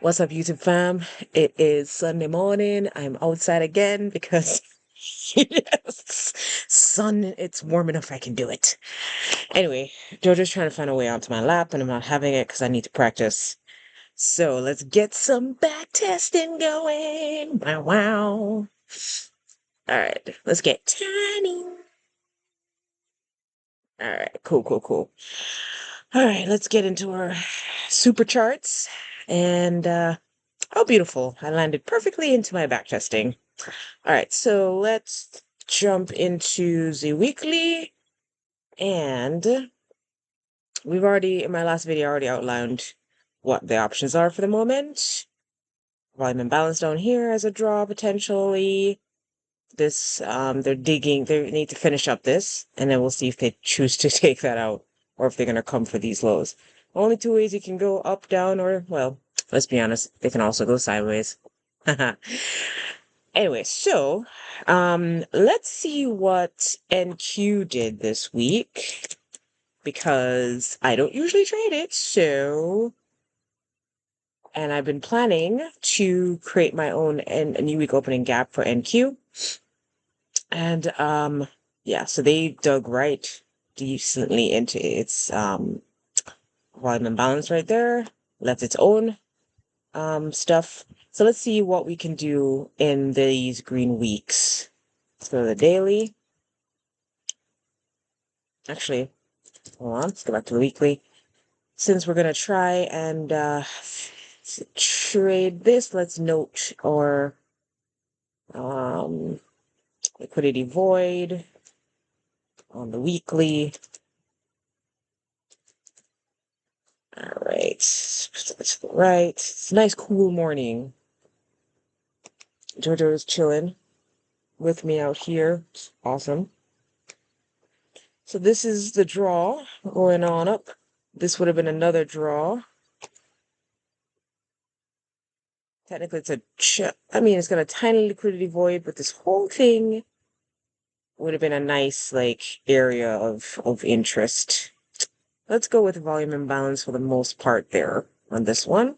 What's up, YouTube fam? It is Sunday morning. I'm outside again because yes, sun, it's warm enough I can do it. Anyway, Jojo's trying to find a way onto my lap and I'm not having it because I need to practice. So let's get some back testing going. Wow, wow. All right, let's get tiny. All right, cool, cool, cool. All right, let's get into our super charts. And oh, beautiful. I landed perfectly into my back testing. All right, so let's jump into the weekly. And we've already, in my last video, I already outlined what the options are for the moment. Volume imbalance down here as a draw, potentially. This, they need to finish up this, and then we'll see if they choose to take that out, or if they're going to come for these lows. Only two ways you can go, up, down, or, well, let's be honest, they can also go sideways. Anyway, so let's see what NQ did this week, because I don't usually trade it, and I've been planning to create my own a new week opening gap for NQ. And yeah, so they dug right decently into its volume imbalance right there, left its own stuff. So let's see what we can do in these green weeks. Let's go to the daily. Actually, hold on, let's go back to the weekly. Since we're gonna try and trade this, let's note our liquidity void on the weekly. All right, to the right. It's a nice cool morning. Jojo's chilling with me out here. It's awesome. So this is the draw going on up. This would have been another draw. Technically, it's it's got a tiny liquidity void, but this whole thing would have been a nice, like, area of interest. Let's go with volume imbalance for the most part there on this one.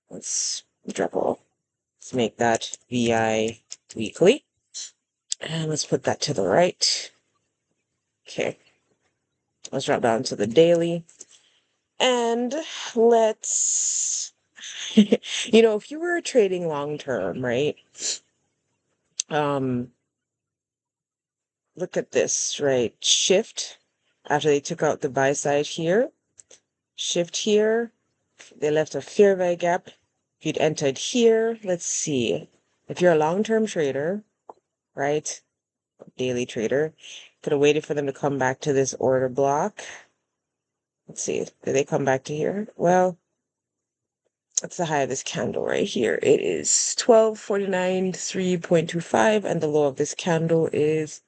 Let's drop off. Let's make that VI weekly. And let's put that to the right. Okay. Let's drop down to the daily. And let's, if you were trading long term, right? Look at this, right? Shift, after they took out the buy side here, shift here, they left a fair value gap. If you'd entered here, let's see. If you're a long-term trader, right? Daily trader, could have waited for them to come back to this order block. Let's see, did they come back to here? Well, that's the high of this candle right here. It is 1249, 3.25, and the low of this candle is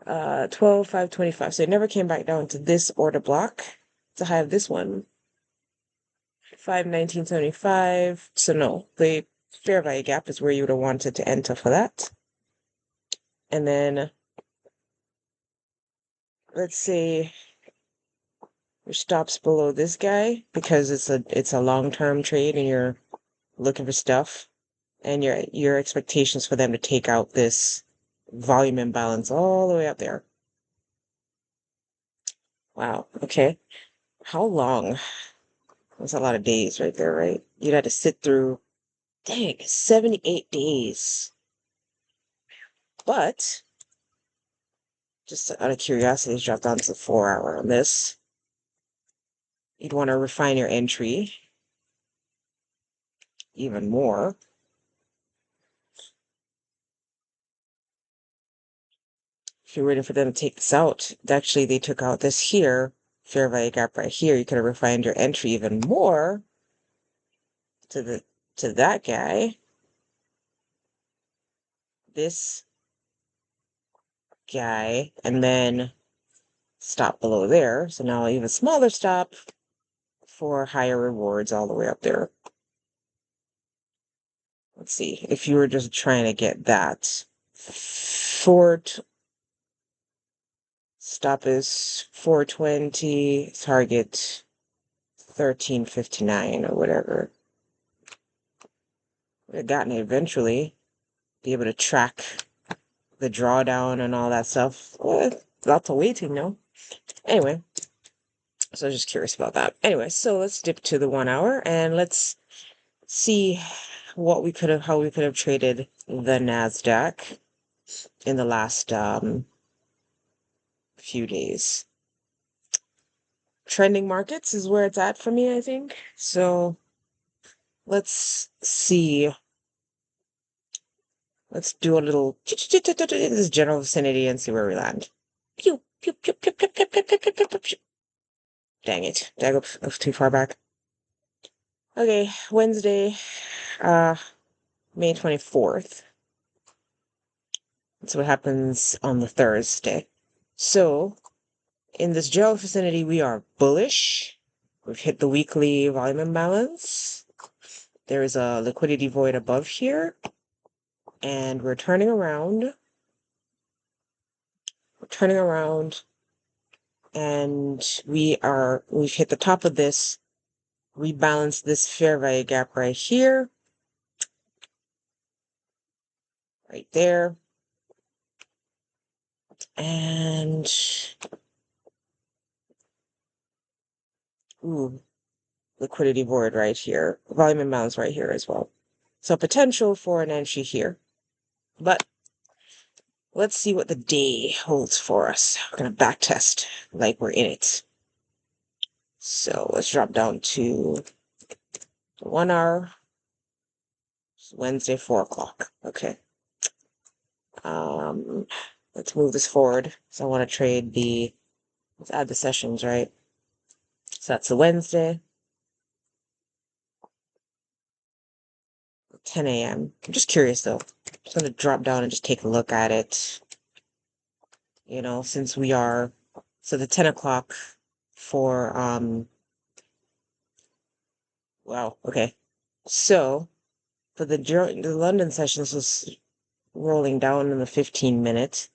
12,525. So it never came back down to this order block. It's the high of this one. 519.75. So no, the fair value gap is where you would have wanted to enter for that. And then let's say your stops below this guy, because it's a long-term trade and you're looking for stuff, and your expectations for them to take out this volume imbalance all the way up there. Wow, okay. How long? That's a lot of days right there, right? You'd have to sit through, dang, 78 days. But, just out of curiosity, let's drop down to the 4-hour on this. You'd want to refine your entry even more. If you're waiting for them to take this out, actually they took out this here, fair value gap right here. You could have refined your entry even more to that guy. This guy, and then stop below there. So now even smaller stop for higher rewards all the way up there. Let's see, if you were just trying to get that. Stop is 420, target 1359 or whatever. Would have gotten it eventually. Be able to track the drawdown and all that stuff. Well, lots of waiting, no? Anyway, so I was just curious about that. Anyway, so let's dip to the 1 hour and let's see how we could have traded the NASDAQ in the last few days. Trending markets is where it's at for me, I think. So let's see. Let's do a little in this general vicinity and see where we land. Pew, pew, pew, pew, pew, pew, pew, pew, pew, pew, pew, pew. Dang it. Did I go too far back? Okay, Wednesday, May 24th. That's what happens on the Thursday. So, in this general vicinity, we are bullish. We've hit the weekly volume imbalance. There is a liquidity void above here. And we're turning around. And we've hit the top of this, rebalanced this fair value gap right here. Right there. And liquidity void right here. Volume imbalance right here as well. So potential for an entry here. But let's see what the day holds for us. We're going to backtest like we're in it. So let's drop down to 1 hour. It's Wednesday, 4 o'clock. Okay. Let's move this forward. So I want to trade let's add the sessions, right? So that's the Wednesday. 10 a.m. I'm just curious though. Just going to drop down and just take a look at it. You know, since we are, so the 10 o'clock for, wow, okay. So for the London sessions was rolling down in the 15-minute.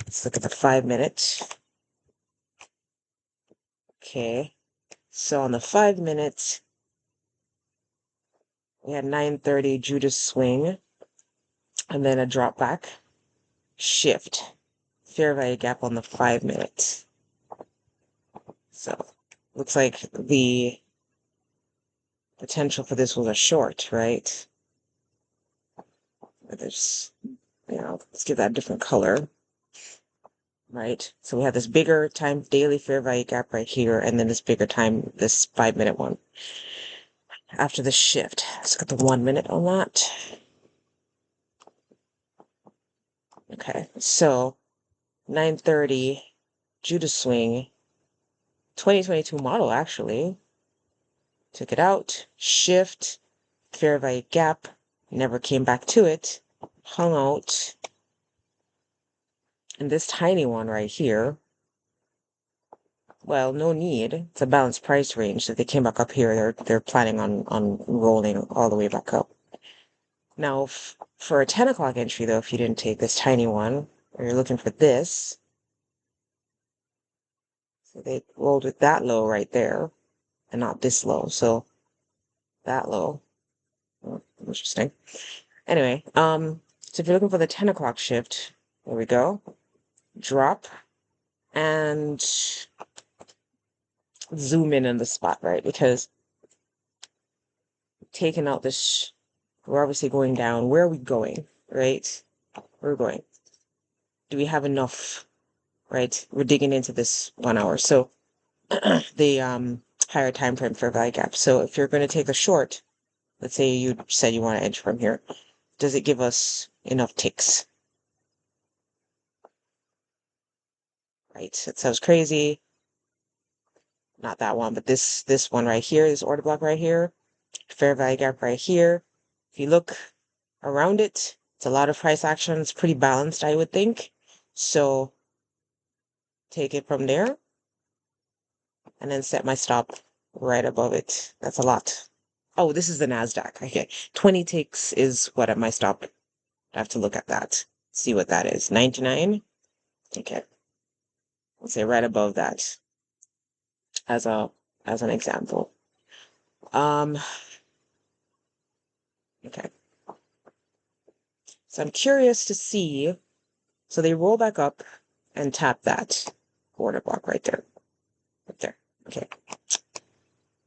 Let's look at the 5-minute. Okay. So on the 5-minute, we had 9:30 Judas swing, and then a drop back, shift, fair value gap on the 5-minute. So looks like the potential for this was a short, right? But there's, let's give that a different color, right? So we have this bigger time daily fair value gap right here, and then this bigger time, this 5-minute one. After the shift, let's look at the 1 minute on that. Okay, so 9:30 Judas swing, 2022 model actually. Took it out, shift, fair value gap, never came back to it, hung out. And this tiny one right here, well, no need. It's a balanced price range. If they came back up here, they're planning on rolling all the way back up. Now, for a 10 o'clock entry, though, if you didn't take this tiny one, or you're looking for this, so they rolled with that low right there, and not this low. So that low. Oh, interesting. Anyway, so if you're looking for the 10 o'clock shift, there we go. Drop and zoom in on the spot, right? Because taking out this, we're obviously going down. Where are we going, right? We're going. Do we have enough, right? We're digging into this 1 hour. So the higher time frame for value gap. So if you're going to take a short, let's say you said you want to edge from here, does it give us enough ticks? Right? It sounds crazy. Not that one, but this one right here, this order block right here, fair value gap right here. If you look around it, it's a lot of price action. It's pretty balanced, I would think. So take it from there and then set my stop right above it. That's a lot. Oh, this is the NASDAQ. Okay. 20 ticks is what at my stop. I have to look at that. See what that is. 99? Okay. Let's say right above that as a as an example. Okay. So I'm curious to see. So they roll back up and tap that order block right there. Right there. Okay.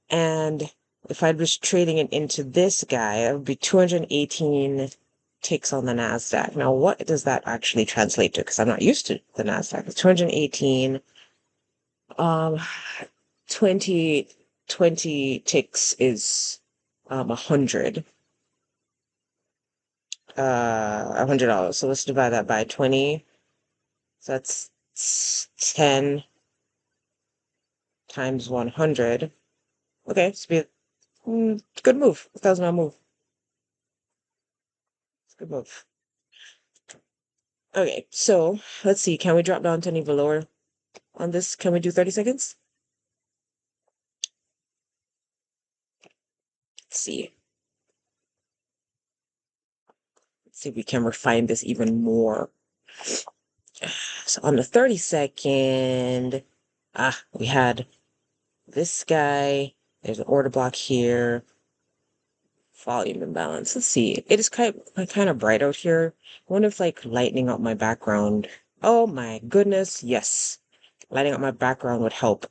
And if I was trading it into this guy, it would be 218 ticks on the NASDAQ. Now, what does that actually translate to? Because I'm not used to the NASDAQ. It's 218. 20, 20 ticks is 100. $100. So let's divide that by 20. So that's 10 times 100. Okay, it's be a good move. $1,000 move. It's a good move. Okay, so let's see. Can we drop down to any lower on this? Can we do 30 seconds? Let's see. Let's see if we can refine this even more. So on the 30-second, we had this guy. There's an order block here. Volume imbalance. Let's see. It is kind of bright out here. I wonder if like lightening up my background. Oh my goodness, yes. Lighting up my background would help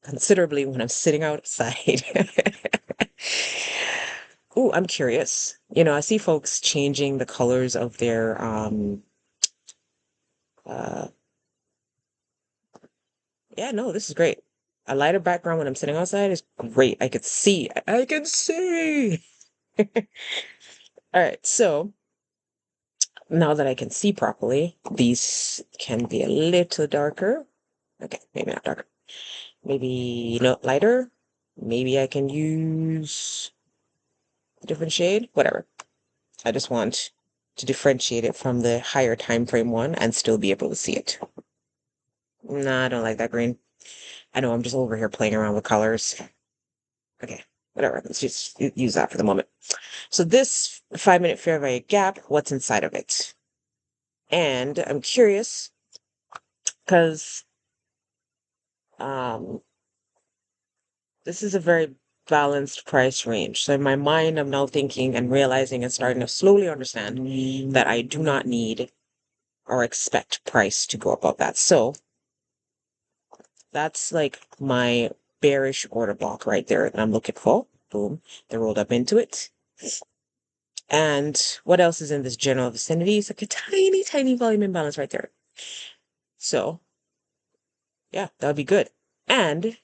considerably when I'm sitting outside. Ooh, I'm curious. I see folks changing the colors of their uh yeah, no, this is great. A lighter background when I'm sitting outside is great. I could see. I can see. All right, so now that I can see properly, these can be a little darker. Okay, maybe not darker. Maybe lighter. Maybe I can use a different shade. Whatever. I just want to differentiate it from the higher time frame one and still be able to see it. Nah, I don't like that green. I know I'm just over here playing around with colors. Okay, whatever. Let's just use that for the moment. So this 5-minute fair value gap, what's inside of it? And I'm curious because this is a very balanced price range. So in my mind, I'm now thinking and realizing and starting to slowly understand that I do not need or expect price to go above that. So that's like my bearish order block right there that I'm looking for. Boom. They rolled up into it. And what else is in this general vicinity? It's like a tiny, tiny volume imbalance right there. So yeah, that would be good. And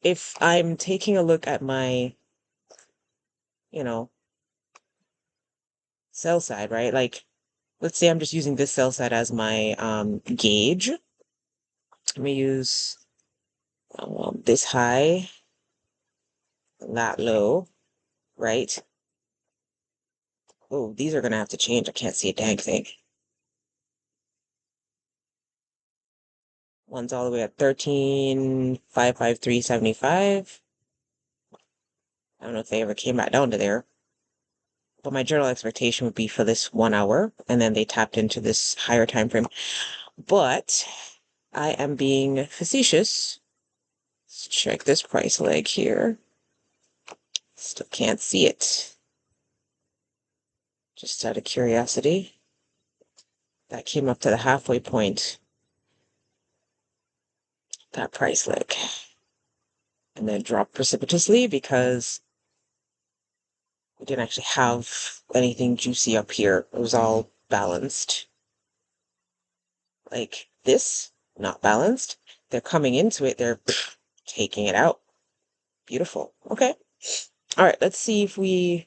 if I'm taking a look at my, sell side, right? Like, let's say I'm just using this sell side as my gauge. Let me use this high, that low, right? Oh, these are gonna have to change. I can't see a dang thing. One's all the way at 13,553.75. I don't know if they ever came back down to there. But my general expectation would be for this 1 hour, and then they tapped into this higher time frame. But I am being facetious. Let's check this price leg here. Still can't see it. Just out of curiosity. That came up to the halfway point. That price leg. And then dropped precipitously because we didn't actually have anything juicy up here. It was all balanced. Like this, not balanced. They're coming into it, they're taking it out. Beautiful. Okay. All right, let's see if we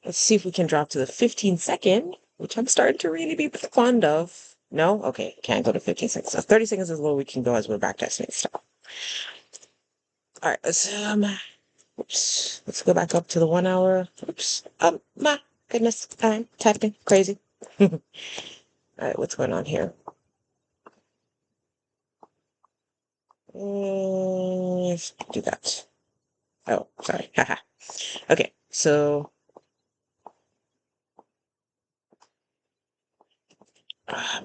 can drop to the 15-second, which I'm starting to really be fond of. No? Okay, can't go to 15 seconds. So 30 seconds is where we can go as we're back testing stuff. All right, let's go back up to the 1 hour. Oops. My goodness, I'm typing crazy. All right, what's going on here? Let's do that. Oh, sorry. Haha. Okay, so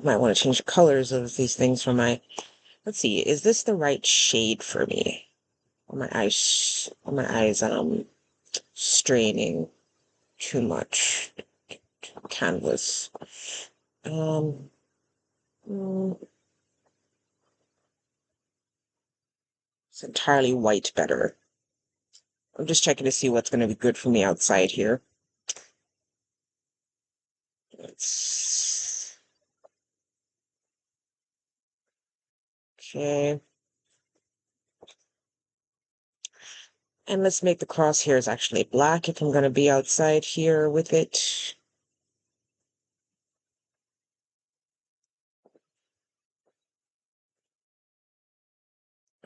might want to change the colors of these things for my. Let's see, is this the right shade for me? my eyes straining too much. Canvas. Mm, it's entirely white better. I'm just checking to see what's going to be good for me outside here. Okay. And let's make the crosshairs actually black if I'm going to be outside here with it.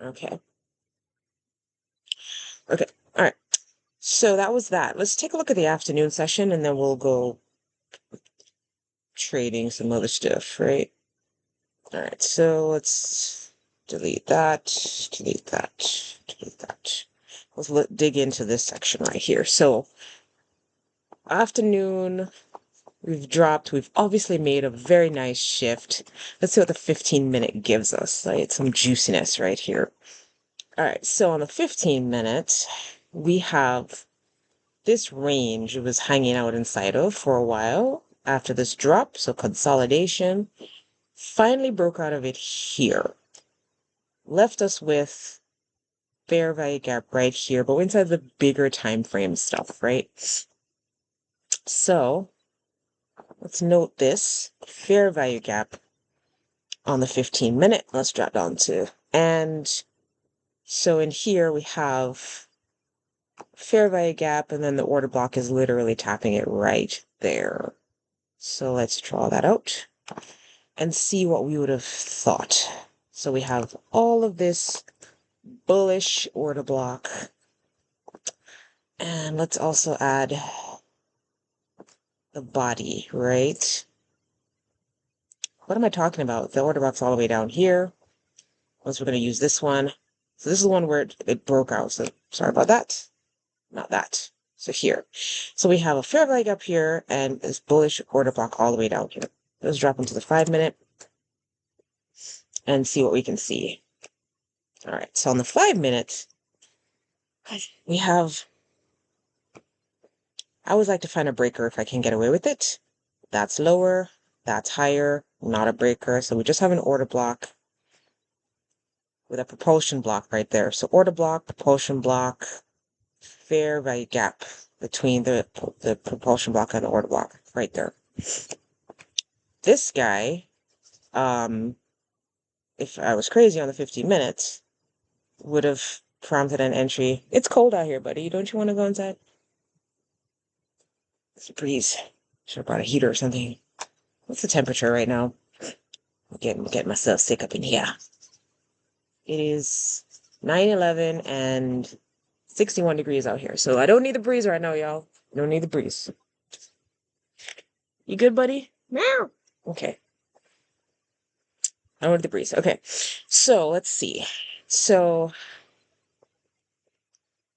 Okay. Okay. All right. So that was that. Let's take a look at the afternoon session and then we'll go trading some other stuff, right? All right. So let's delete that, delete that, delete that. Let's dig into this section right here. So afternoon, we've obviously made a very nice shift. Let's see what the 15-minute gives us, right? Some juiciness right here. All right, so on the 15-minute, we have this range it was hanging out inside of for a while after this drop, so consolidation, finally broke out of it here. Left us with fair value gap right here, but inside the bigger time frame stuff, right? So let's note this fair value gap on the 15-minute. Let's drop down to, and so in here we have fair value gap, and then the order block is literally tapping it right there. So let's draw that out and see what we would have thought. So we have all of this bullish order block. And let's also add the body, right? What am I talking about? The order block's all the way down here. Unless we're going to use this one. So this is the one where it broke out. So sorry about that. Not that. So here. So we have a fair value up here and this bullish order block all the way down here. Let's drop into the 5-minute and see what we can see. All right. So on the 5-minute, we have, I always like to find a breaker if I can get away with it. That's lower. That's higher. Not a breaker. So we just have an order block with a propulsion block right there. So order block, propulsion block, fair value gap between the propulsion block and the order block right there. This guy, if I was crazy on the 15 minutes, would have prompted an entry. It's cold out here, buddy. Don't you want to go inside? It's a breeze. Should have brought a heater or something. What's the temperature right now? I'm getting myself sick up in here. It is 9:11 and 61 degrees out here. So I don't need the breeze right now, y'all. I don't need the breeze. You good, buddy? Meow. Okay. I don't need the breeze. Okay. So let's see. So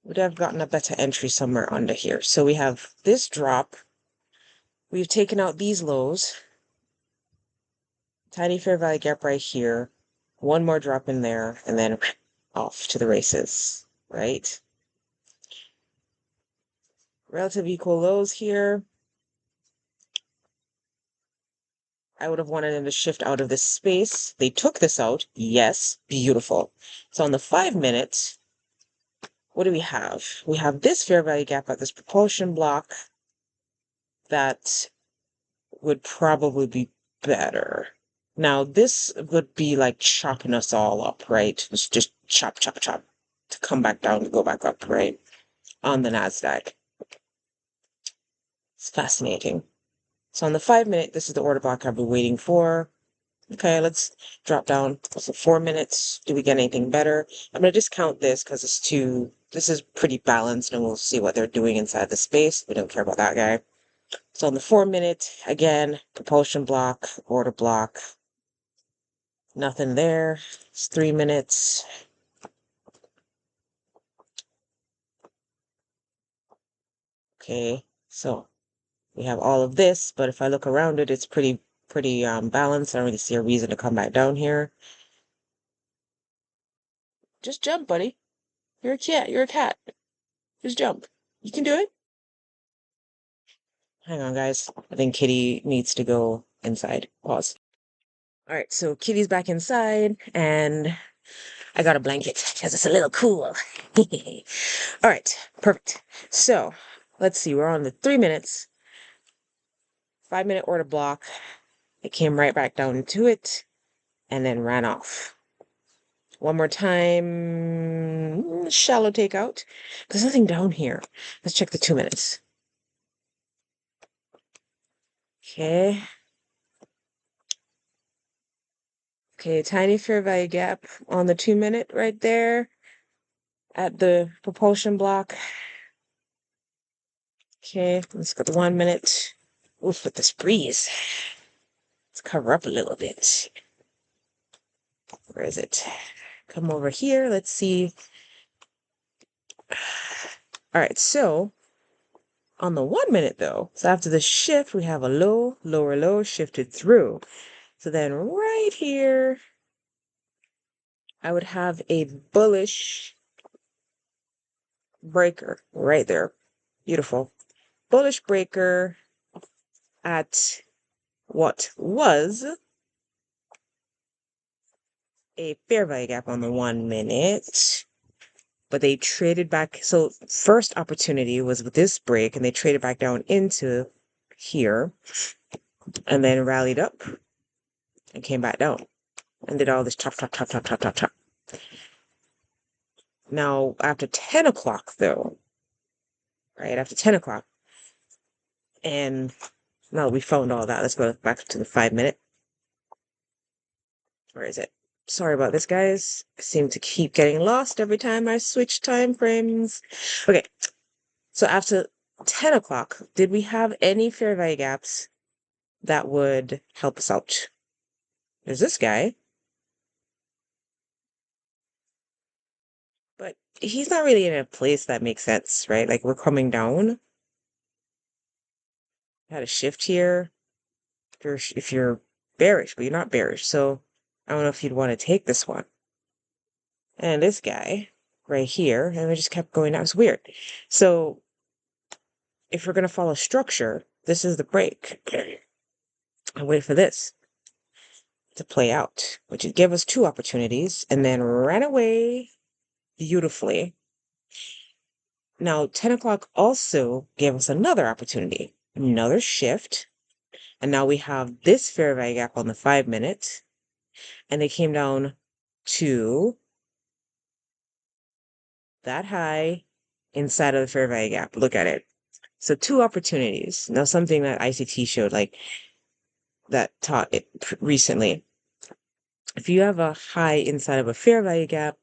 would have gotten a better entry somewhere under here. So we have this drop. We've taken out these lows. Tiny fair value gap right here. One more drop in there, and then off to the races, right? Relative equal lows here. I would have wanted them to shift out of this space. They took this out. Yes, beautiful. So on the 5-minute, what do we have? We have this fair value gap at this propulsion block that would probably be better. Now, this would be like chopping us all up, right? It's just chop, chop, chop to come back down to go back up, right? On the NASDAQ. It's fascinating. So on the 5-minute, this is the order block I've been waiting for. Okay, let's drop down. So 4 minutes. Do we get anything better? I'm going to discount this because this is pretty balanced and we'll see what they're doing inside the space. We don't care about that guy. So on the 4-minute, again, propulsion block, order block. Nothing there. It's 3 minutes. Okay, so we have all of this, but if I look around it, it's pretty balanced. I don't really see a reason to come back down here. Just jump, buddy. You're a cat. You're a cat. Just jump. You can do it. Hang on, guys. I think Kitty needs to go inside. Pause. All right, so Kitty's back inside, and I got a blanket because it's a little cool. All right, perfect. So let's see. We're on the 3 minutes, 5-minute order block. It came right back down to it, and then ran off. One more time. Shallow takeout. There's nothing down here. Let's check the 2 minutes. Okay. Okay, tiny fair value gap on the 2 minute right there at the propulsion block. Okay, let's go to 1 minute. Oof, with this breeze. Let's cover up a little bit. Where is it? Come over here. Let's see. All right, so on the 1 minute though, so after the shift, we have a low, lower low shifted through. So then right here, I would have a bullish breaker right there. Beautiful. Bullish breaker at what was a fair value gap on the 1 minute. But they traded back. So first opportunity was with this break, and they traded back down into here and then rallied up and came back down and did all this chop, chop, chop, chop, chop, chop, chop. Now, after 10 o'clock, though, right after 10 o'clock, and now we found all that. Let's go back to the 5 minute. Where is it? Sorry about this, guys. I seem to keep getting lost every time I switch time frames. Okay, so after 10 o'clock, did we have any fair value gaps that would help us out? There's this guy, but he's not really in a place that makes sense, right? Like we're coming down. Had a shift here. If you're bearish, but you're not bearish, so I don't know if you'd want to take this one. And this guy right here, and we just kept going down. It's weird. So if we're gonna follow structure, this is the break. And wait for this to play out, which would give us 2 opportunities, and then ran away beautifully. Now, 10 o'clock also gave us another opportunity, another shift. And now we have this fair value gap on the 5 minute. And they came down to that high inside of the fair value gap. Look at it. So 2 opportunities. Now, something that ICT showed, like that taught it recently. If you have a high inside of a fair value gap,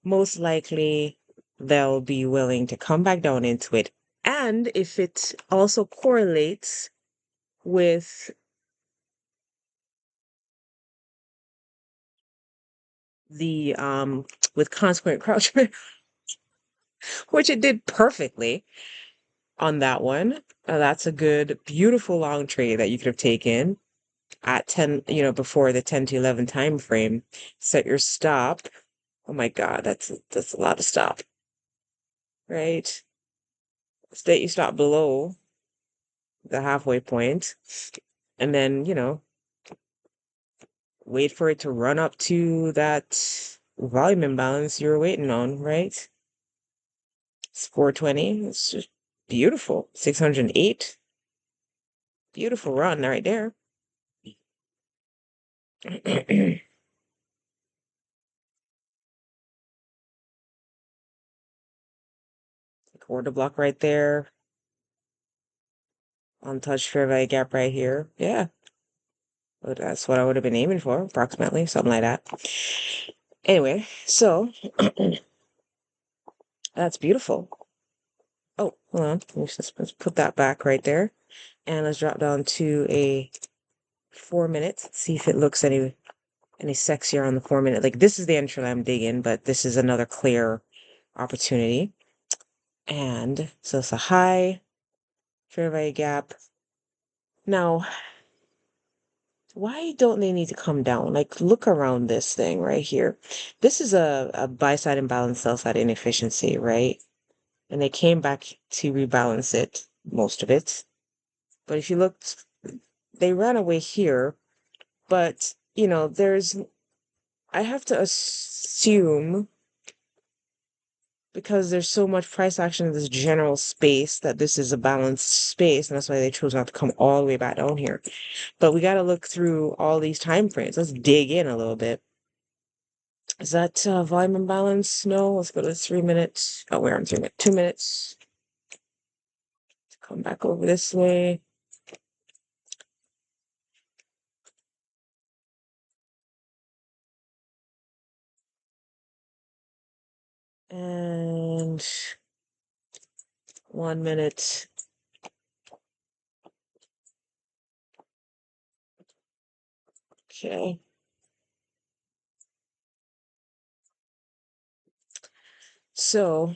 most likely they'll be willing to come back down into it. And if it also correlates with the with consequent crouch, which it did perfectly on that one. That's a good, beautiful long trade that you could have taken at 10, before the 10 to 11 time frame. Set your stop. Oh my God, that's a lot of stop, right? State you stop below the halfway point, and then, wait for it to run up to that volume imbalance you were waiting on, right? It's 420. It's just beautiful. 608. Beautiful run right there. Order block right there. Untouched fair value gap right here. Yeah. But that's what I would have been aiming for, approximately. Something like that. Anyway, so that's beautiful. Oh, hold on. Let's put that back right there. And let's drop down to a 4 minutes. See if it looks any sexier on the 4 minute. Like this is the entry I'm digging, but this is another clear opportunity. And so it's a high fair value gap. Now, why don't they need to come down? Like, look around this thing right here. This is a buy-side imbalance, sell-side inefficiency, right? And they came back to rebalance it, most of it. But if you look, they ran away here. But, you know, I have to assume, because there's so much price action in this general space, that this is a balanced space, and that's why they chose not to come all the way back down here. But we got to look through all these time frames. Let's dig in a little bit. Is that volume imbalance? No, let's go to 3 minutes. Oh, we're on 3 minutes. 2 minutes. Come back over this way. And 1 minute. Okay. So,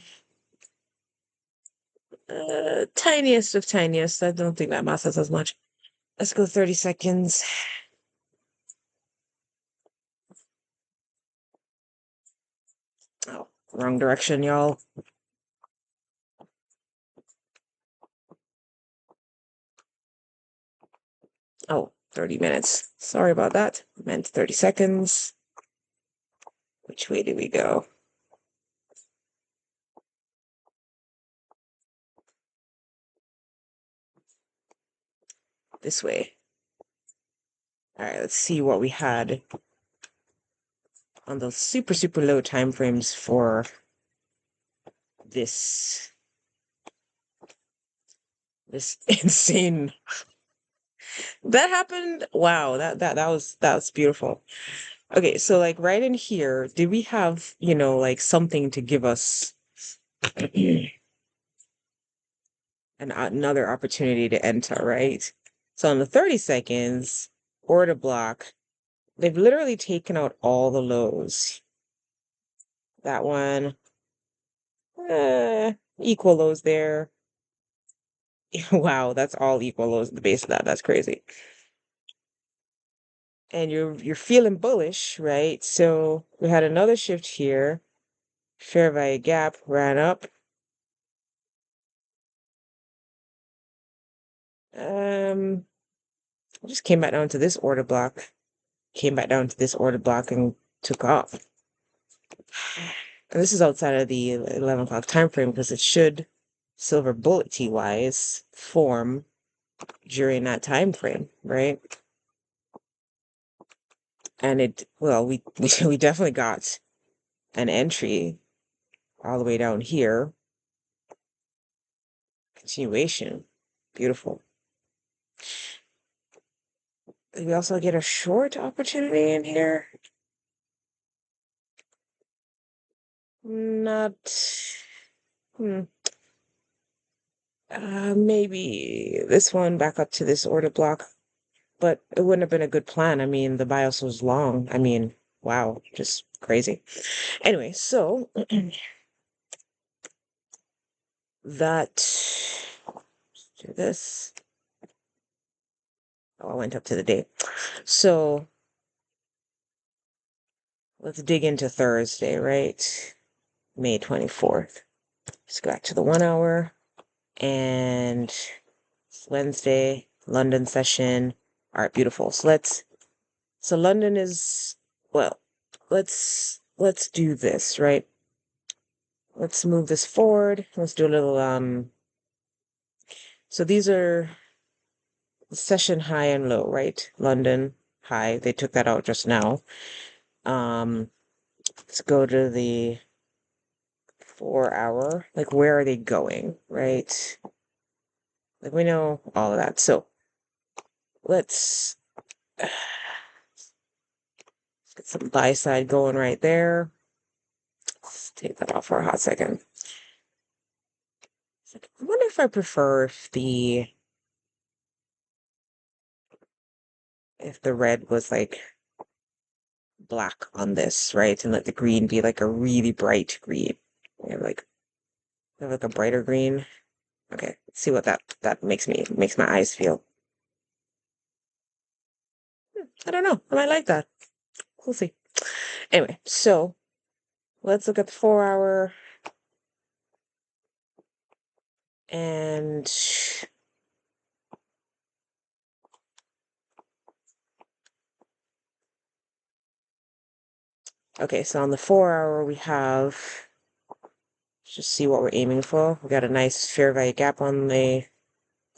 tiniest of tiniest. I don't think that matters as much. Let's go 30 seconds. Oh, wrong direction, y'all. Oh, 30 minutes. Sorry about that. Meant 30 seconds. Which way do we go? This way. All right, let's see what we had on the super, super low time frames for this insane. That happened. Wow, that was beautiful. Okay, so like right in here, did we have, like something to give us another opportunity to enter, right? So on the 30 seconds, order block, they've literally taken out all the lows. That one, equal lows there. Wow, that's all equal lows at the base of that. That's crazy. And you're feeling bullish, right? So we had another shift here. Fair value gap ran up. Just came back down to this order block. Came back down to this order block and took off. And this is outside of the 11 o'clock time frame because it should silver bullet T-wise form during that time frame, right? And we definitely got an entry all the way down here. Continuation. Beautiful. Did we also get a short opportunity in here? Not. Maybe this one back up to this order block, but it wouldn't have been a good plan. I mean, the BIOS was long. I mean, wow, just crazy. Anyway, so that do this. Oh, I went up to the day. So let's dig into Thursday, right? May 24th. Let's go back to the 1 hour. And it's Wednesday, London session. All right, beautiful. So London is, well, let's do this, right? Let's move this forward. Let's do a little, so these are session high and low, right? London high. They took that out just now. Let's go to the 4 hour. Like, where are they going, right? Like, we know all of that. So let's get some buy side going right there. Let's take that off for a hot second. I wonder if I prefer if the red was like black on this, right? And let the green be like a really bright green. We have like a brighter green. Okay, let's see what that makes my eyes feel. I don't know. I might like that. We'll see. Anyway, so let's look at the 4-hour. And okay, so on the 4-hour, we have, just see what we're aiming for. We got a nice fair value gap on the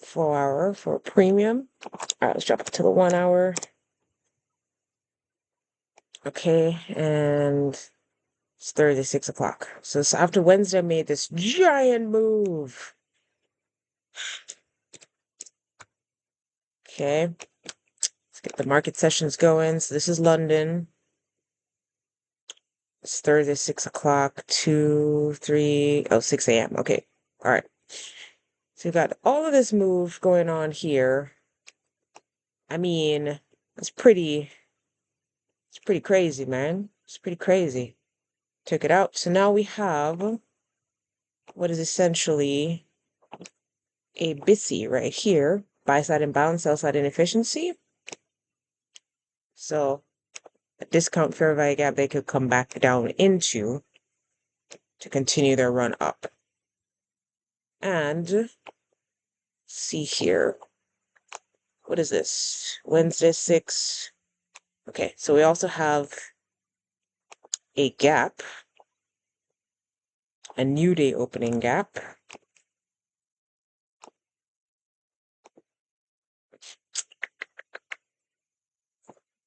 4-hour for premium. All right, let's drop it to the 1-hour. Okay, and it's Thursday, 6 o'clock. So after Wednesday, I made this giant move. Okay, let's get the market sessions going. So this is London. It's Thursday, 6 o'clock, 2, 3, 6 a.m. Okay, all right. So you've got all of this move going on here. I mean, it's pretty crazy, man. It's pretty crazy. Took it out. So now we have what is essentially a BISI right here. Buy side imbalance, sell side inefficiency. So a discount fair value gap they could come back down into to continue their run up. And see here. What is this? Wednesday, 6. Okay, so we also have a gap, a new day opening gap.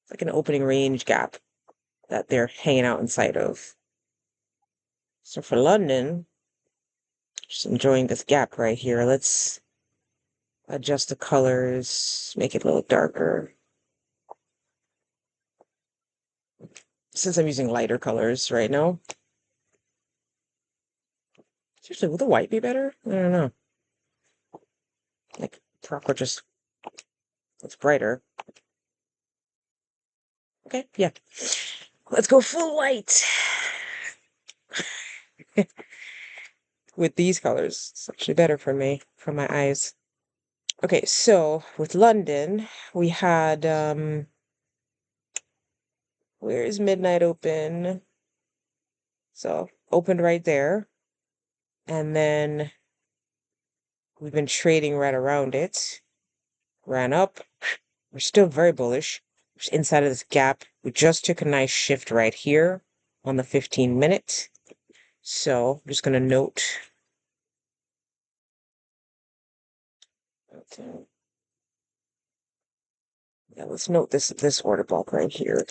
It's like an opening range gap that they're hanging out inside of. So for London, just enjoying this gap right here. Let's adjust the colors, make it a little darker. Since I'm using lighter colors right now. Seriously, will the white be better? I don't know. Like, proper just looks brighter. Okay, yeah. Let's go full white. With these colors. It's actually better for me, for my eyes. Okay, so with London, we had, where is midnight open? So opened right there. And then we've been trading right around it. Ran up. We're still very bullish. We're inside of this gap. We just took a nice shift right here on the 15-minute. So I'm just going to note. Okay. Yeah, let's note this order block right here.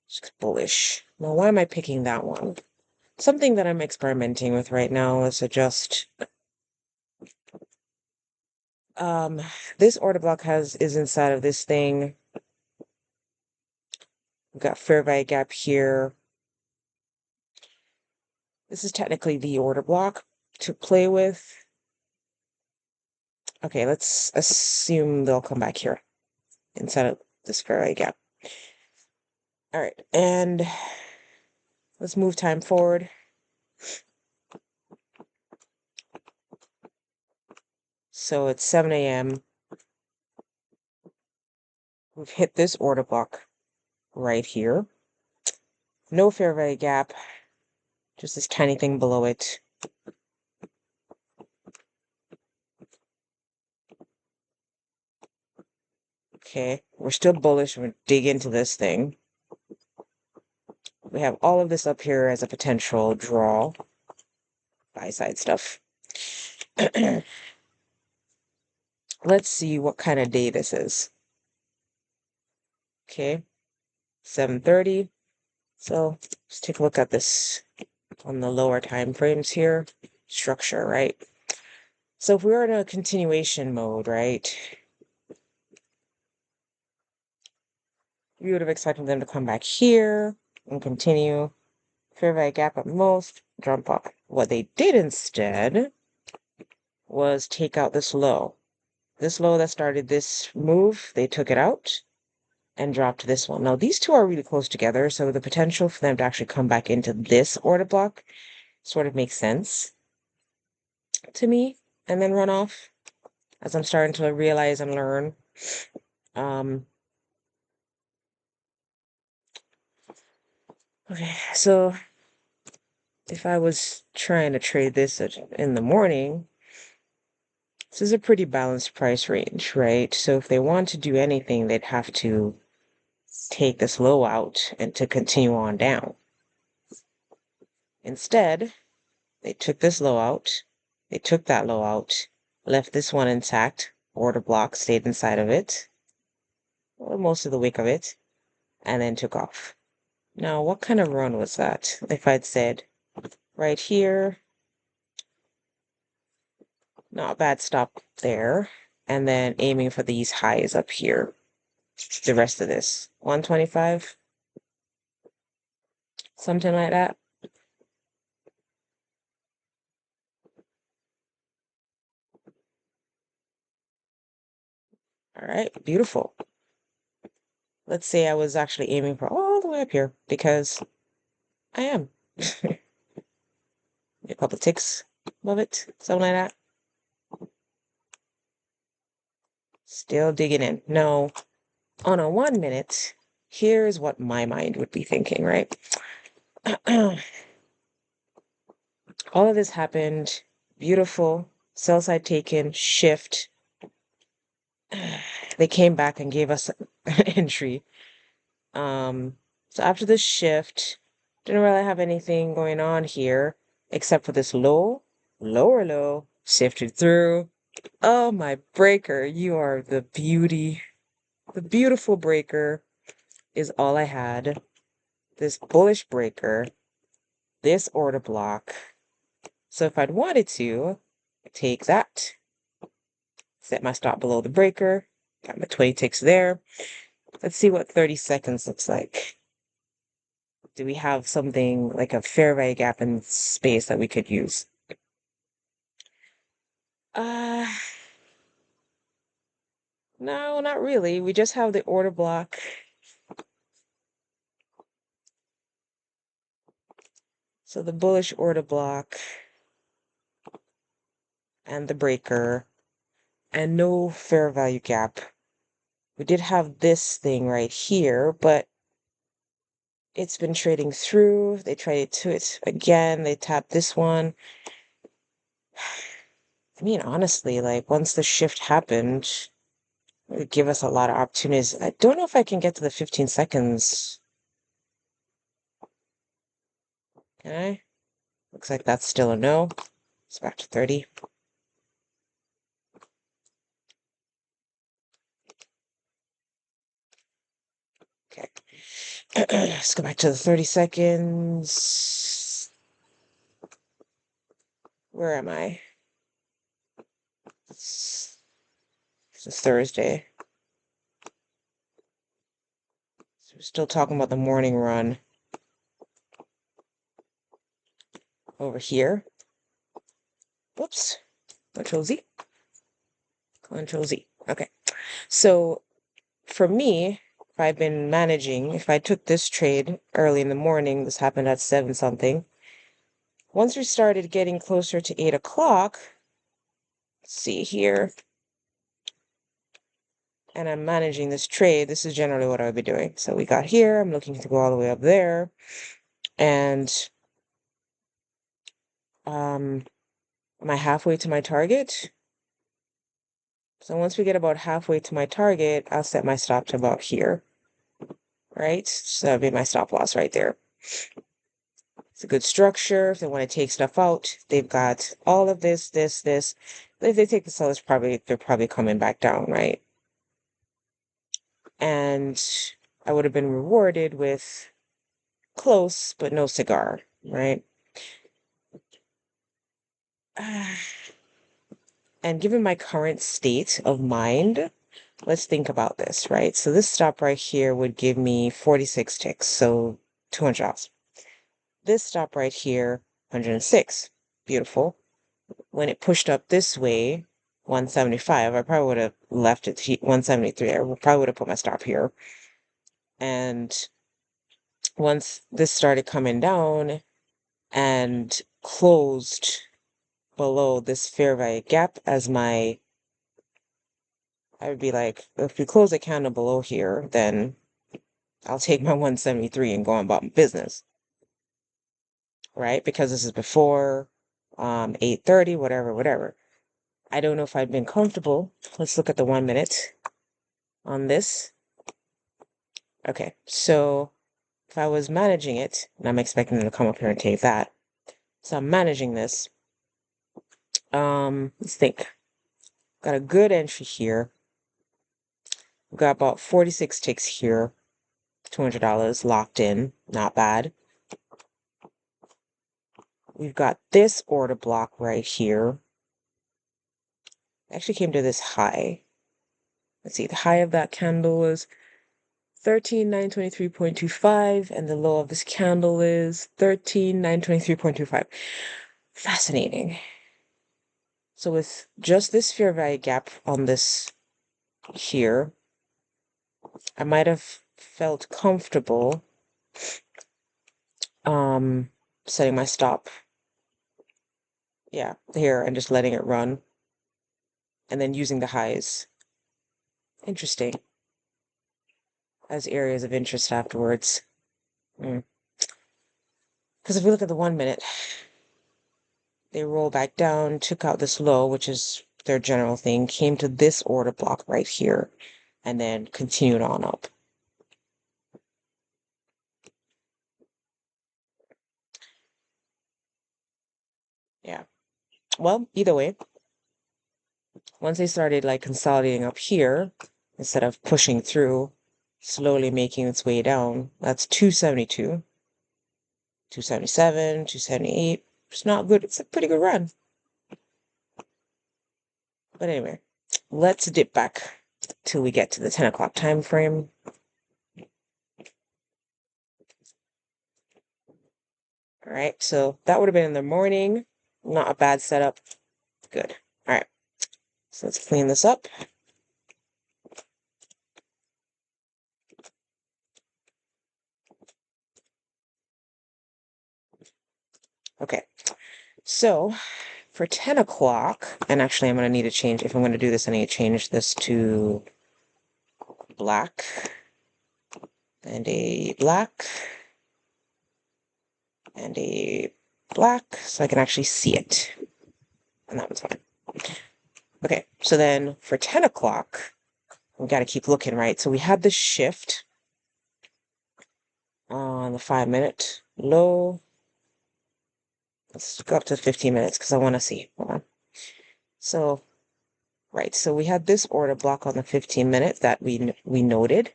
It's bullish. Now, why am I picking that one? Something that I'm experimenting with right now is adjust. This order block is inside of this thing. We've got fair value gap here. This is technically the order block to play with. Okay, let's assume they'll come back here inside of this fair value gap. All right, and let's move time forward. So it's 7 a.m. We've hit this order block right here. No fair value gap, just this tiny thing below it. Okay, we're still bullish. We're gonna dig into this thing. We have all of this up here as a potential draw. Buy side stuff. Let's see what kind of day this is. Okay, 7:30. So let's take a look at this on the lower time frames here. Structure, right? So if we were in a continuation mode, right? We would have expected them to come back here and continue. Fair value gap at most, jump up. What they did instead was take out this low. This low that started this move, they took it out and dropped this one. Now, these two are really close together, so the potential for them to actually come back into this order block sort of makes sense to me, and then run off, as I'm starting to realize and learn. Okay, so if I was trying to trade this in the morning, this is a pretty balanced price range, right? So if they want to do anything, they'd have to take this low out and to continue on down. Instead, they took this low out, they took that low out, left this one intact, order block stayed inside of it, or most of the wick of it, and then took off. Now, what kind of run was that? If I'd said right here, not a bad stop there, and then aiming for these highs up here. The rest of this, 125, something like that. All right, beautiful. Let's say I was actually aiming for all the way up here because I am. A couple of ticks above it, something like that. Still digging in. No, on a 1 minute, here's what my mind would be thinking, right? All of this happened. Beautiful. Sell side taken, shift. They came back and gave us an entry. So after the shift, didn't really have anything going on here except for this lower low, shifted through. Oh, my breaker, you are the beauty. The beautiful breaker is all I had. This bullish breaker, this order block. So if I'd wanted to, take that, set my stop below the breaker, got my 20 ticks there. Let's see what 30 seconds looks like. Do we have something like a fair value gap in space that we could use? Uh, no, not really. We just have the order block. So the bullish order block and the breaker and no fair value gap. We did have this thing right here, but it's been trading through. They traded to it again. They tapped this one. I mean, honestly, like once the shift happened, it would give us a lot of opportunities. I don't know if I can get to the 15 seconds. Can I? Looks like that's still a no. It's back to 30. Okay. Let's go back to the 30 seconds. Where am I? It's Thursday. So we're still talking about the morning run over here. Whoops. Control Z. Control Z. Okay. So for me, if I've been managing, if I took this trade early in the morning, this happened at 7 something. Once we started getting closer to 8 o'clock, let's see here, and I'm managing this trade, this is generally what I would be doing. So we got here, I'm looking to go all the way up there, and am I halfway to my target? So once we get about halfway to my target, I'll set my stop to about here, right? So that'll be my stop loss right there. It's a good structure. If they want to take stuff out, they've got all of this. If they take the sellers, they're probably coming back down, right? And I would have been rewarded with close, but no cigar, right? And given my current state of mind, let's think about this, right? So this stop right here would give me 46 ticks, so $200. This stop right here, 106. Beautiful. When it pushed up this way, 175, I probably would have left it 173. I probably would have put my stop here. And once this started coming down and closed below this fair value gap as I would be like, if we close a candle below here, then I'll take my 173 and go on about my business. right? Because this is before 8:30, whatever. I don't know if I've been comfortable. Let's look at the 1 minute on this. Okay, so if I was managing it, and I'm expecting them to come up here and take that. So I'm managing this. Let's think. Got a good entry here. We've got about 46 ticks here. $200 locked in. Not bad. We've got this order block right here. Actually came to this high. Let's see, the high of that candle was 13,923.25, and the low of this candle is 13,923.25. Fascinating. So with just this fair value gap on this here, I might have felt comfortable setting my stop. Yeah, here and just letting it run. And then using the highs. Interesting. As areas of interest afterwards. Because if we look at the 1 minute, they roll back down, took out this low, which is their general thing, came to this order block right here, and then continued on up. Yeah. Well, either way, once they started like consolidating up here, instead of pushing through, slowly making its way down, that's 272, 277, 278. It's not good. It's a pretty good run. But anyway, let's dip back till we get to the 10 o'clock time frame. All right, so that would have been in the morning. Not a bad setup. Good. All right, so let's clean this up. Okay, so for 10 o'clock, and actually I'm going to need to change, if I'm going to do this, I need to change this to black and a black and a black so I can actually see it. And that was fine. Okay, so then for 10 o'clock, we got to keep looking, right? So we had this shift on the 5 minute low. Let's go up to 15 minutes because I want to see. Hold on. So, right, so we had this order block on the 15 minute that we noted.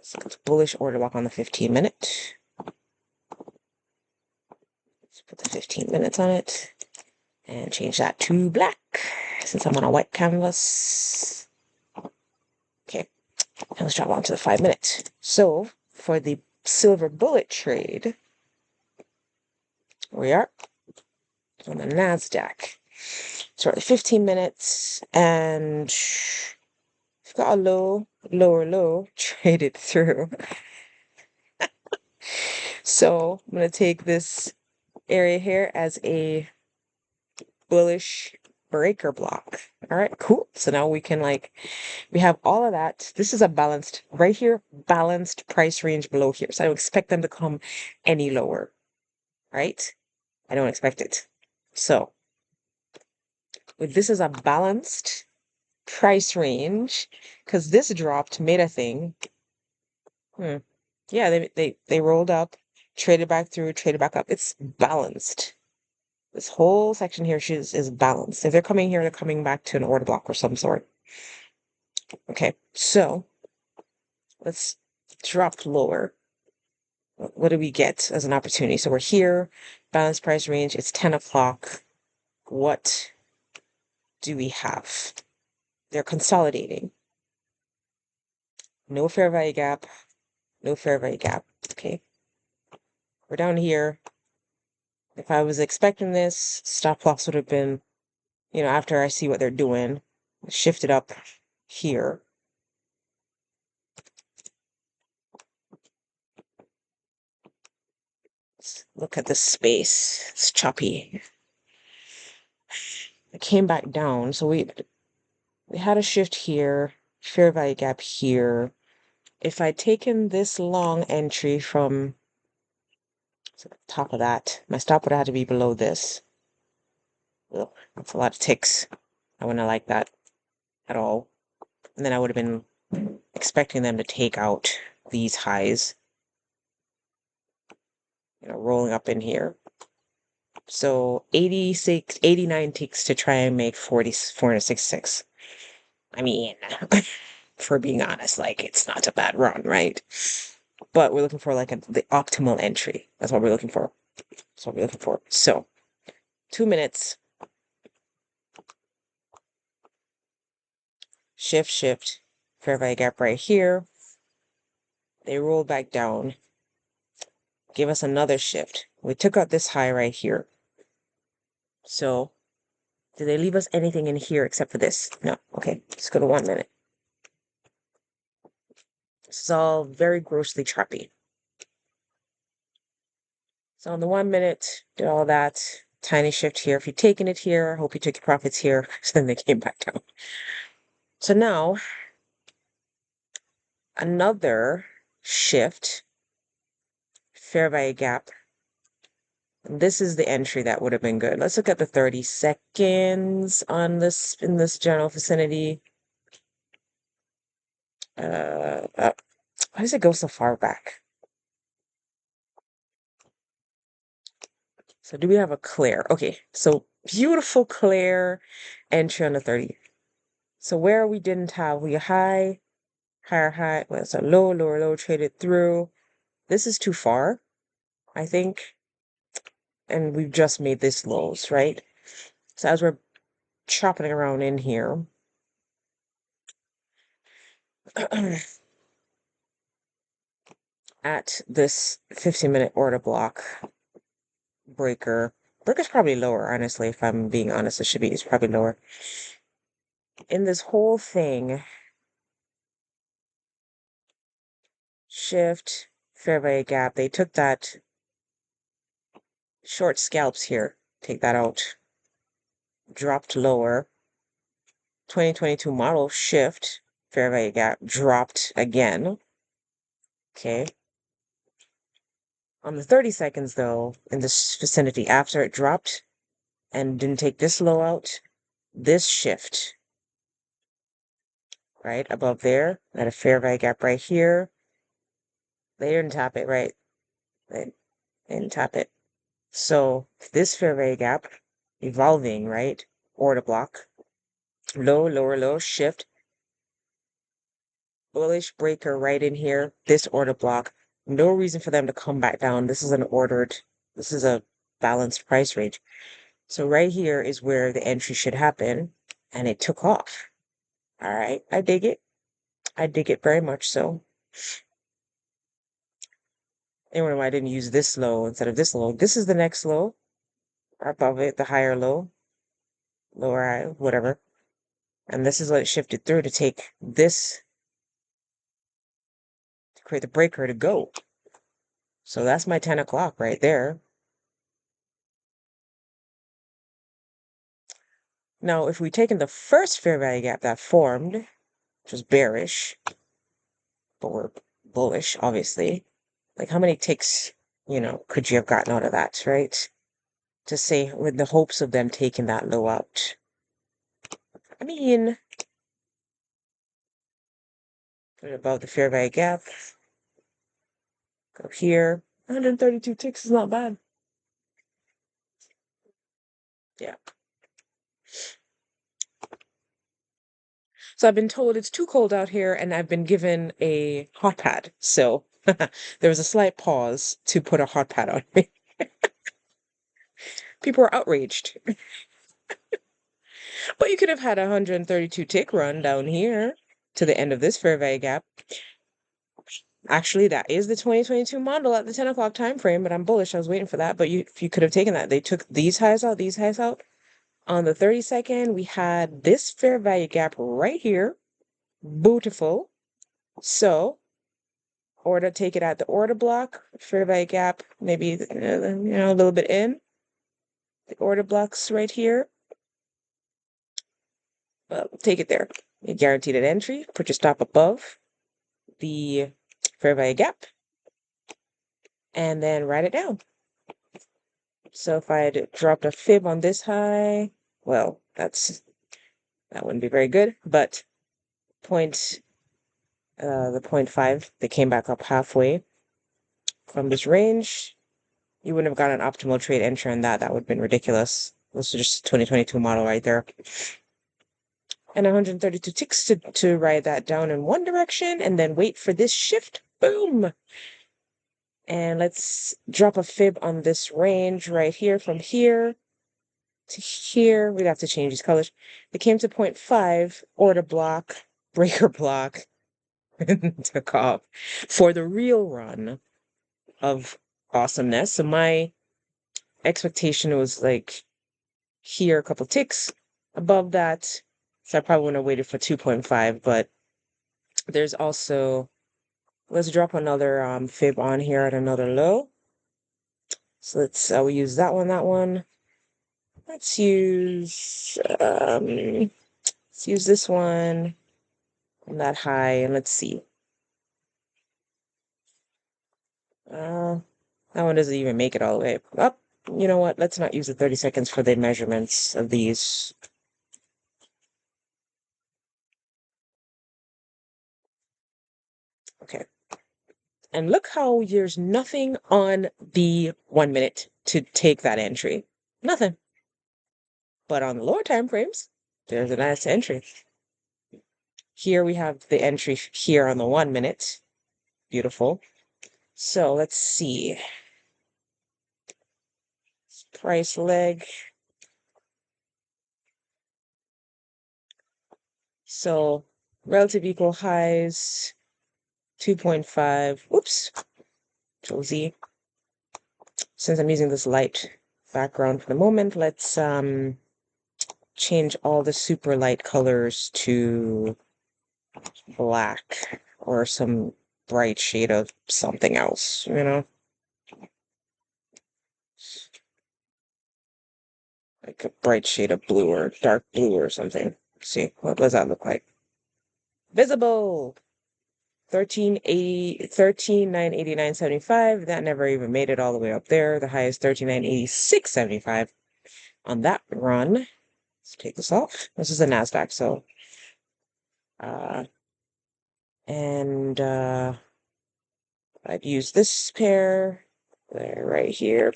So it's bullish order block on the 15 minute. Let's put the 15 minutes on it and change that to black since I'm on a white canvas. Okay, and let's drop on to the 5 minute. So for the silver bullet trade, we are on the NASDAQ. So the 15 minutes, and we've got a lower low traded through. So I'm going to take this area here as a bullish breaker block. All right, cool. So now we can we have all of that. This is a balanced, right here, balanced price range below here. So I don't expect them to come any lower, right? I don't expect it. So with this is a balanced price range, because this dropped, made a thing. Yeah, they rolled up, traded back through, traded back up. It's balanced. This whole section here is balanced. If they're coming here, they're coming back to an order block or some sort. Okay, so let's drop lower. What do we get as an opportunity? So we're here, balanced price range. It's 10 o'clock. What do we have? They're consolidating. No fair value gap. No fair value gap. Okay. We're down here. If I was expecting this, stop loss would have been, after I see what they're doing, shift it up here. Let's look at the space. It's choppy. It came back down. So we had a shift here, fair value gap here. If I'd taken this long entry from So top of that, my stop would have to be below this. Ugh, that's a lot of ticks. I wouldn't like that at all. And then I would have been expecting them to take out these highs, rolling up in here. So 89 ticks to try and make 466. I mean, for being honest, like, it's not a bad run, right? But we're looking for like the optimal entry. That's what we're looking for. That's what we're looking for. So 2 minutes. Shift, fair value gap right here. They rolled back down. Give us another shift. We took out this high right here. So did they leave us anything in here except for this? No. Okay, let's go to 1 minute. This is all very grossly choppy. So on the 1 minute, did all that. Tiny shift here. If you've taken it here, hope you took your profits here. So then they came back down. So now, another shift, fair value gap. This is the entry that would have been good. Let's look at the 30 seconds on this, in this general vicinity. Why does it go so far back? So do we have a clear? Okay, so beautiful clear entry on the 30. So where we didn't have, we high, higher high, well, so low, lower low, traded through. This is too far, I think. And we've just made this lows, right? So as we're chopping it around in here, at this 15-minute order block, breaker's probably lower, honestly, if I'm being honest. It's probably lower. In this whole thing, shift, fair value gap, they took that short scalps here, take that out, dropped lower. 2022 model shift, fair value gap, dropped again. Okay. On the 30 seconds, though, in this vicinity, after it dropped and didn't take this low out, this shift, right above there, at a fair value gap right here, they didn't tap it, right? They didn't tap it. So this fair value gap, evolving, right? Order block, low, lower, low, shift, bullish breaker right in here, this order block. No reason for them to come back down. This is a balanced price range. So right here is where the entry should happen, and it took off. All right, I dig it. I dig it very much so. And why I didn't use this low instead of this low. This is the next low, above it, the higher low, lower high, whatever. And this is what it shifted through to take this, to create the breaker to go. So that's my 10 o'clock right there. Now, if we'd taken the first fair value gap that formed, which was bearish, but we're bullish, obviously, like how many ticks, could you have gotten out of that, right? To say, with the hopes of them taking that low out. I mean, put it above the fair value gap. Go here. 132 ticks is not bad. Yeah. So I've been told it's too cold out here, and I've been given a hot pad. So there was a slight pause to put a hot pad on me. People were outraged. But you could have had a 132 tick run down here to the end of this fair value gap. Actually, that is the 2022 model at the 10 o'clock time frame, but I'm bullish. I was waiting for that. But if you could have taken that, they took these highs out, these highs out. On the 30-second, we had this fair value gap right here. Beautiful. So, order, take it at the order block, fair value gap, maybe, a little bit in. The order blocks right here. Take it there. You guaranteed an entry. Put your stop above the fair value gap. And then write it down. So if I had dropped a fib on this high, well, that wouldn't be very good, but the 0.5, they came back up halfway from this range. You wouldn't have gotten an optimal trade entry on that. That would have been ridiculous. This is just 2022 model right there. And 132 ticks to ride that down in one direction and then wait for this shift. Boom! And let's drop a fib on this range right here from here to here. We'd have to change these colors. They came to 0.5, order block, breaker block, and took off for the real run of awesomeness. So my expectation was like here, a couple ticks above that. So I probably wouldn't have waited for 2.5, but there's also, let's drop another fib on here at another low. So we use that one. Let's use this one on that high, and let's see. That one doesn't even make it all the way up. You know what? Let's not use the 30 seconds for the measurements of these. Okay. And look how there's nothing on the 1 minute to take that entry. Nothing. But on the lower time frames, there's a nice entry. Here we have the entry here on the 1 minute. Beautiful. So let's see. Price leg. So relative equal highs, 2.5. Whoops. Josie. Since I'm using this light background for the moment, let's change all the super light colors to black or some bright shade of something else, you know? Like a bright shade of blue or dark blue or something. Let's see, what does that look like? Visible! 13,989.75. That never even made it all the way up there. The high is 13,986.75 on that run. Let's take this off. This is a NASDAQ, so I'd use this pair there, right here.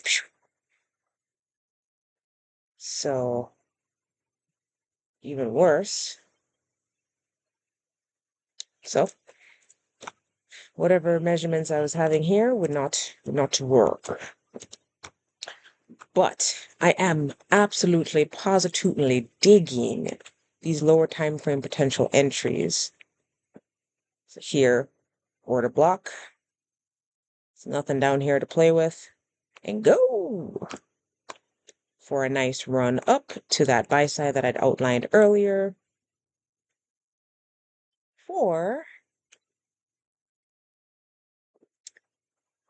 So even worse. So whatever measurements I was having here would not work. But I am absolutely, positively digging these lower time frame potential entries. So here, order block. There's nothing down here to play with. And go for a nice run up to that buy side that I'd outlined earlier.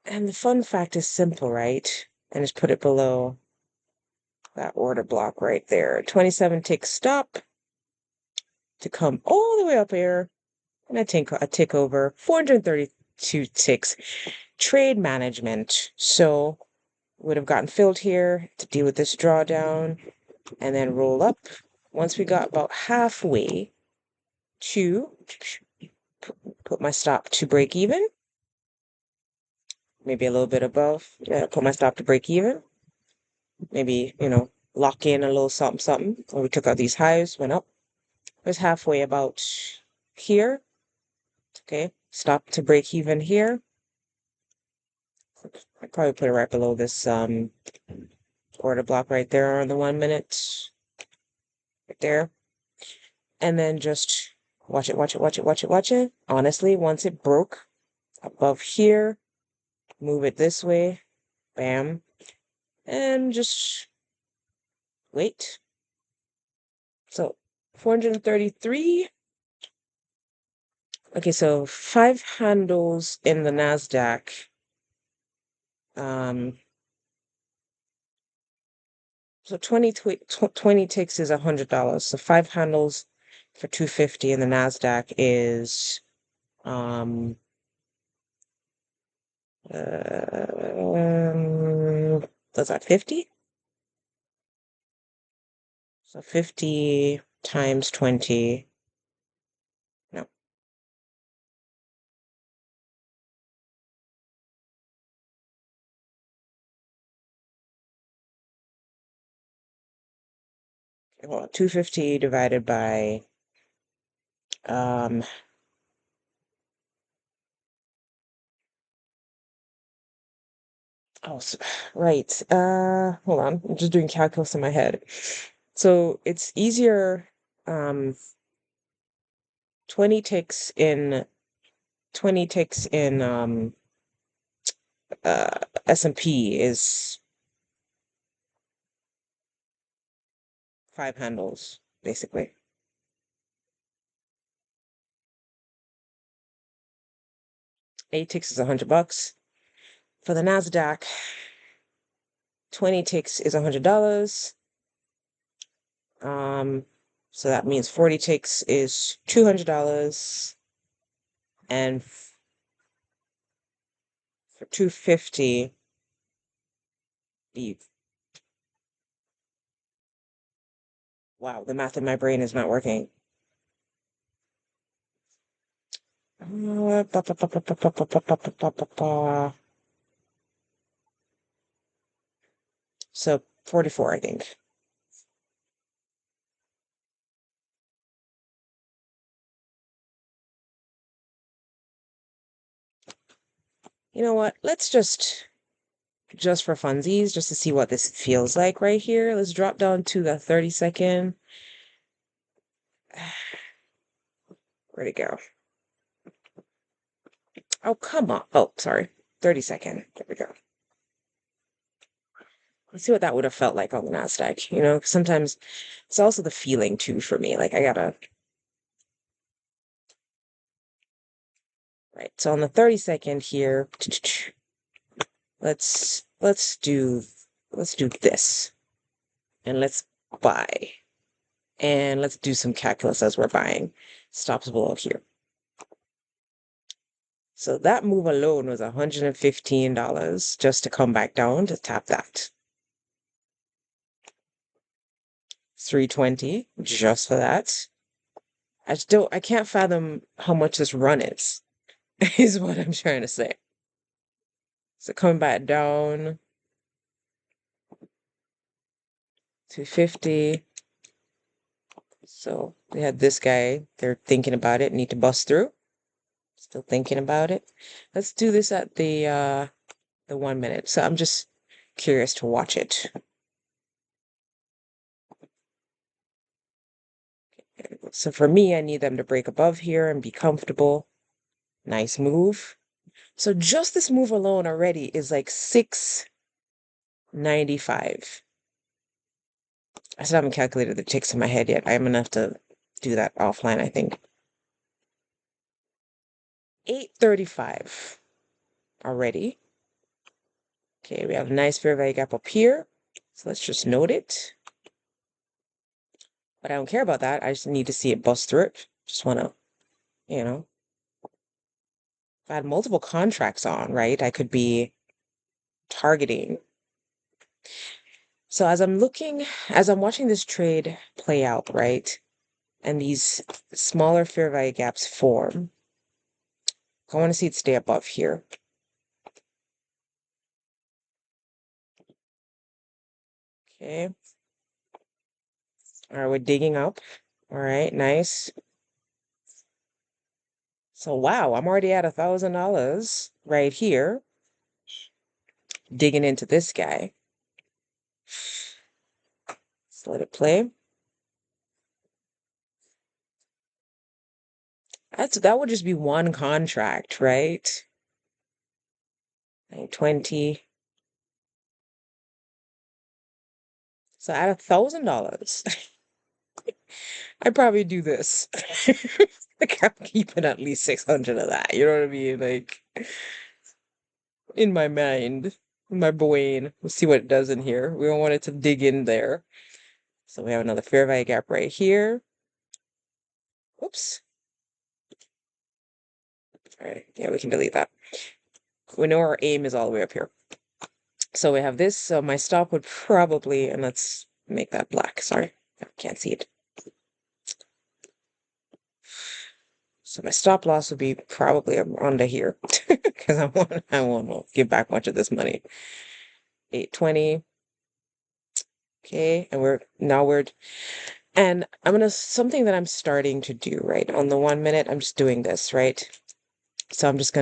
And the fun fact is simple, right? And just put it below that order block right there. 27 tick stop to come all the way up here. And I think a tick over 432 ticks. Trade management. So would have gotten filled here to deal with this drawdown and then roll up. Once we got about halfway to put my stop to break even. Maybe a little bit above. Yeah, put my stop to break even. Maybe, lock in a little something, something. When we took out these highs, went up. It was halfway about here. Okay, stop to break even here. I'd probably put it right below this order block right there on the 1 minute. Right there. And then just watch it. Honestly, once it broke above here, move it this way. Bam. And just wait. So 433. Okay, so 5 handles in the NASDAQ. So 20 ticks is $100. So 5 handles for 250 in the NASDAQ is that's that 50? So 50 times 20. No. Well, 250 divided by um oh right. Hold on. I'm just doing calculus in my head. So it's easier 20 ticks in 20 ticks in S&P is 5 handles, basically. 8 ticks is $100. For the NASDAQ, 20 ticks is $100. So that means 40 ticks is $200. And for 250, wow, the math in my brain is not working. So 44, I think. You know what? Let's just for funsies, just to see what this feels like right here. Let's drop down to the 30-second. Where'd it go? Oh, come on. Oh, sorry. 30-second. There we go. Let's see what that would have felt like on the NASDAQ. You know, 'cause sometimes it's also the feeling too for me. Like I gotta, right. So on the 30-second here, let's do this. And let's buy. And let's do some calculus as we're buying. Stops below here. So that move alone was $115 just to come back down to tap that. 320 just for that. I can't fathom how much this run is what I'm trying to say. So coming back down to 50. So we had this guy, they're thinking about it, need to bust through. Still thinking about it. Let's do this at the 1 minute. So I'm just curious to watch it. So for me, I need them to break above here and be comfortable. Nice move. So just this move alone already is like 695. I still haven't calculated the ticks in my head yet. I'm gonna have to do that offline, I think. 835 already. Okay, we have a nice fair value gap up here. So let's just note it. But I don't care about that. I just need to see it bust through it. Just want to, you know, if I had multiple contracts on, right, I could be targeting. So as I'm watching this trade play out, right, and these smaller fair value gaps form, I want to see it stay above here. Okay. All right, we're digging up. All right, nice. So wow, I'm already at $1,000 right here, digging into this guy. Let's let it play. That would just be one contract, right? 20. So at $1,000, I'd probably do this. Like I'm keeping at least 600 of that. You know what I mean? Like in my mind, in my brain. We'll see what it does in here. We don't want it to dig in there. So we have another fair value gap right here. Oops. All right, yeah, we can delete that. We know our aim is all the way up here. So we have this. So my stop would probably, and let's make that black, sorry. Can't see it. So my stop loss would be probably under here because I won't give back much of this money. 820. Okay, and and something that I'm starting to do, right? On the 1 minute, I'm just doing this, right? So I'm just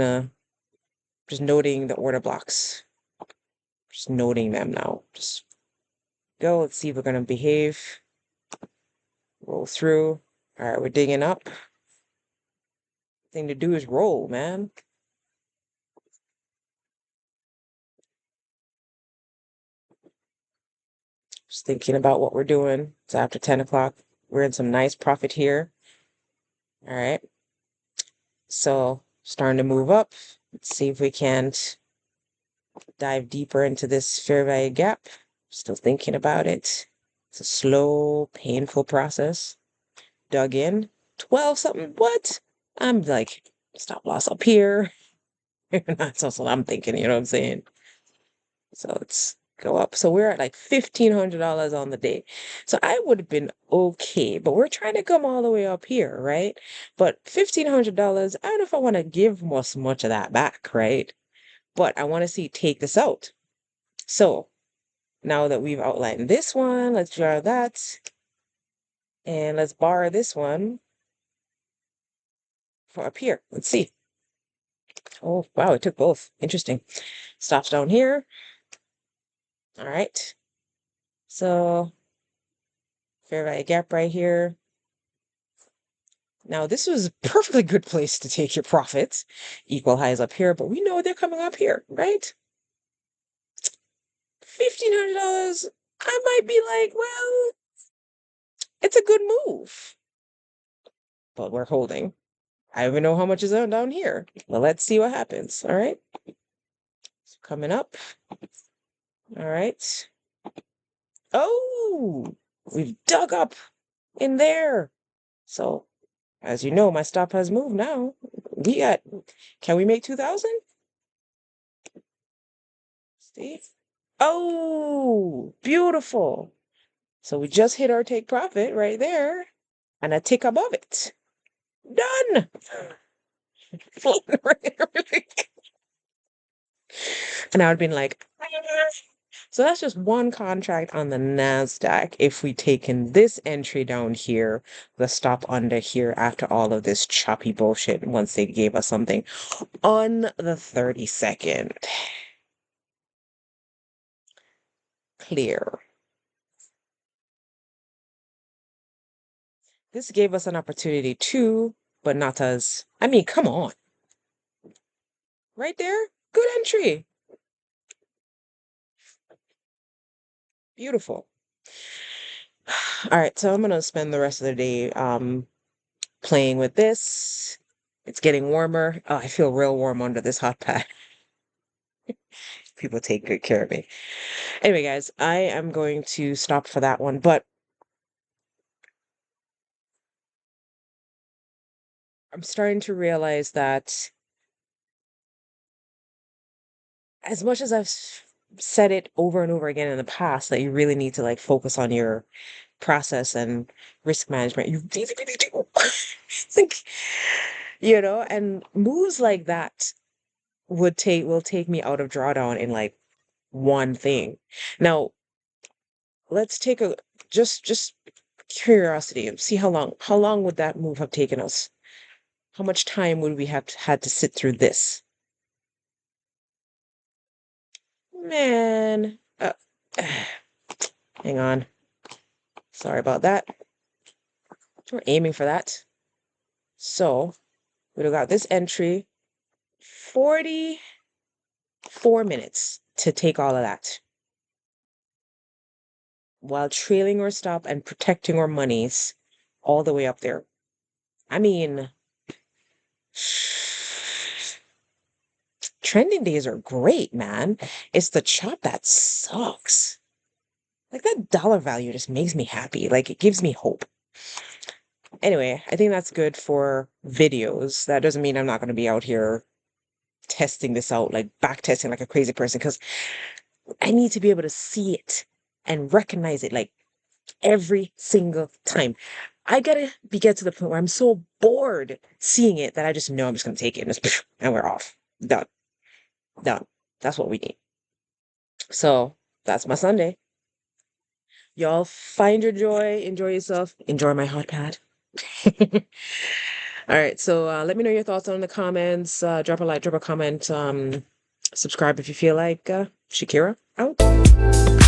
noting the order blocks. Just noting them now. Just go. Let's see if we're gonna behave. Roll through. All right, we're digging up. Thing to do is roll, man. Just thinking about what we're doing. It's after 10 o'clock. We're in some nice profit here. All right. So starting to move up. Let's see if we can't dive deeper into this fair value gap. Still thinking about it. It's a slow, painful process. Dug in. 12 something. What? I'm like, stop loss up here. That's also what I'm thinking, you know what I'm saying? So let's go up. So we're at like $1,500 on the day. So I would have been okay, but we're trying to come all the way up here, right? But $1,500, I don't know if I want to give much of that back, right? But I want to take this out. So now that we've outlined this one, let's draw that. And let's borrow this one for up here. Let's see. Oh, wow, it took both. Interesting. Stops down here. All right. So fair value gap right here. Now, this was a perfectly good place to take your profits. Equal highs up here, but we know they're coming up here, right? $1,500, I might be like, well, it's a good move. But we're holding. I don't even know how much is down here. Well, let's see what happens, all right? So coming up. All right. Oh, we've dug up in there. So, as you know, my stop has moved now. Can we make 2,000? See? Oh, beautiful. So we just hit our take profit right there and a tick above it. Done. And I would have been like, so that's just one contract on the NASDAQ. If we taken this entry down here, the stop under here after all of this choppy bullshit, once they gave us something on the 32nd. Clear. This gave us an opportunity too, but not as, I mean, come on. Right there, good entry. Beautiful. All right, so I'm gonna spend the rest of the day playing with this. It's getting warmer. Oh, I feel real warm under this hot pad. People take good care of me. Anyway, guys, I am going to stop for that one, but I'm starting to realize that as much as I've said it over and over again in the past, that you really need to like focus on your process and risk management. You really, really do. Like, and moves like that will take me out of drawdown in like one thing. Now, let's take a just curiosity and see how long would that move have taken us? How much time would we have had to sit through this? Man, hang on. Sorry about that. We're aiming for that. So we'd have got this entry 44 minutes to take all of that while trailing our stop and protecting our monies all the way up there. I mean, trending days are great, man. It's the chop that sucks. Like that dollar value just makes me happy. Like it gives me hope. Anyway, I think that's good for videos. That doesn't mean I'm not going to be out here testing this out, like back testing like a crazy person, because I need to be able to see it and recognize it. Like every single time. I gotta get to the point where I'm so bored seeing it that I just know I'm just gonna take it and just and we're off. Done. Done. That's what we need. So that's my Sunday. Y'all find your joy, enjoy yourself, enjoy my hot pad. All right, so let me know your thoughts on the comments. Drop a like, drop a comment, subscribe if you feel like Shakira out.